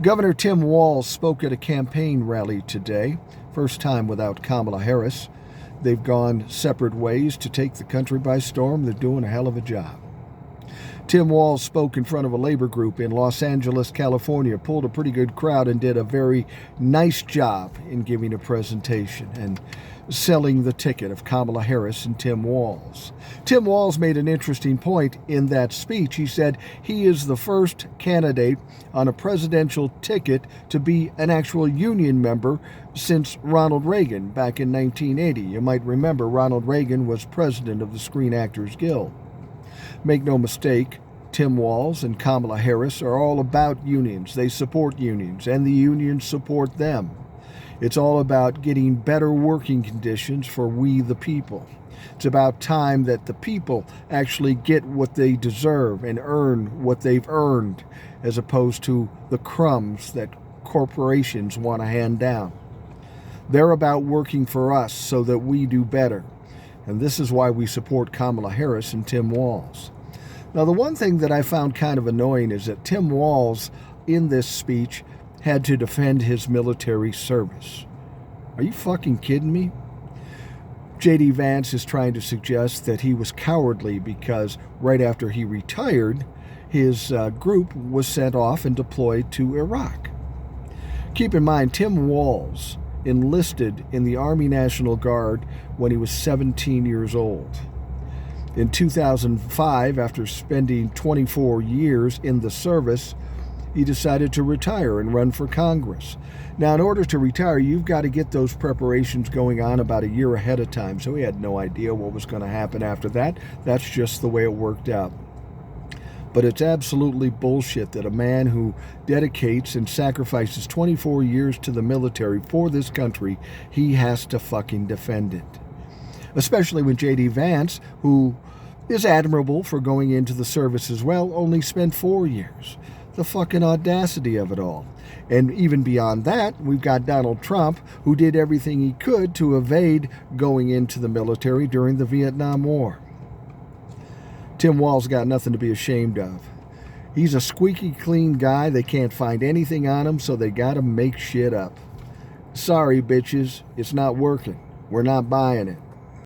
Governor Tim Walz spoke at a campaign rally today, first time without Kamala Harris. They've gone separate ways to take the country by storm. They're doing a hell of a job. Tim Walz spoke in front of a labor group in Los Angeles, California, pulled a pretty good crowd and did a very nice job in giving a presentation and selling the ticket of Kamala Harris and Tim Walz. Tim Walz made an interesting point in that speech. He said he is the first candidate on a presidential ticket to be an actual union member since Ronald Reagan back in 1980. You might remember Ronald Reagan was president of the Screen Actors Guild. Make no mistake, Tim Walz and Kamala Harris are all about unions. They support unions, and the unions support them. It's all about getting better working conditions for we the people. It's about time that the people actually get what they deserve and earn what they've earned, as opposed to the crumbs that corporations want to hand down. They're about working for us so that we do better. And this is why we support Kamala Harris and Tim Walz. Now, the one thing that I found kind of annoying is that Tim Walz, in this speech, had to defend his military service. Are you fucking kidding me? J.D. Vance is trying to suggest that he was cowardly because right after he retired, his group was sent off and deployed to Iraq. Keep in mind, Tim Walz enlisted in the Army National Guard when he was 17 years old. In 2005, after spending 24 years in the service, he decided to retire and run for Congress. Now, in order to retire, you've got to get those preparations going on about a year ahead of time, so he had no idea what was going to happen after that. That's just the way it worked out. But it's absolutely bullshit that a man who dedicates and sacrifices 24 years to the military for this country, he has to fucking defend it. Especially when J.D. Vance, who is admirable for going into the service as well, only spent 4 years. The fucking audacity of it all. And even beyond that, we've got Donald Trump, who did everything he could to evade going into the military during the Vietnam War. Tim Walz got nothing to be ashamed of. He's a squeaky clean guy. They can't find anything on him, so they gotta make shit up. Sorry, bitches, it's not working. We're not buying it.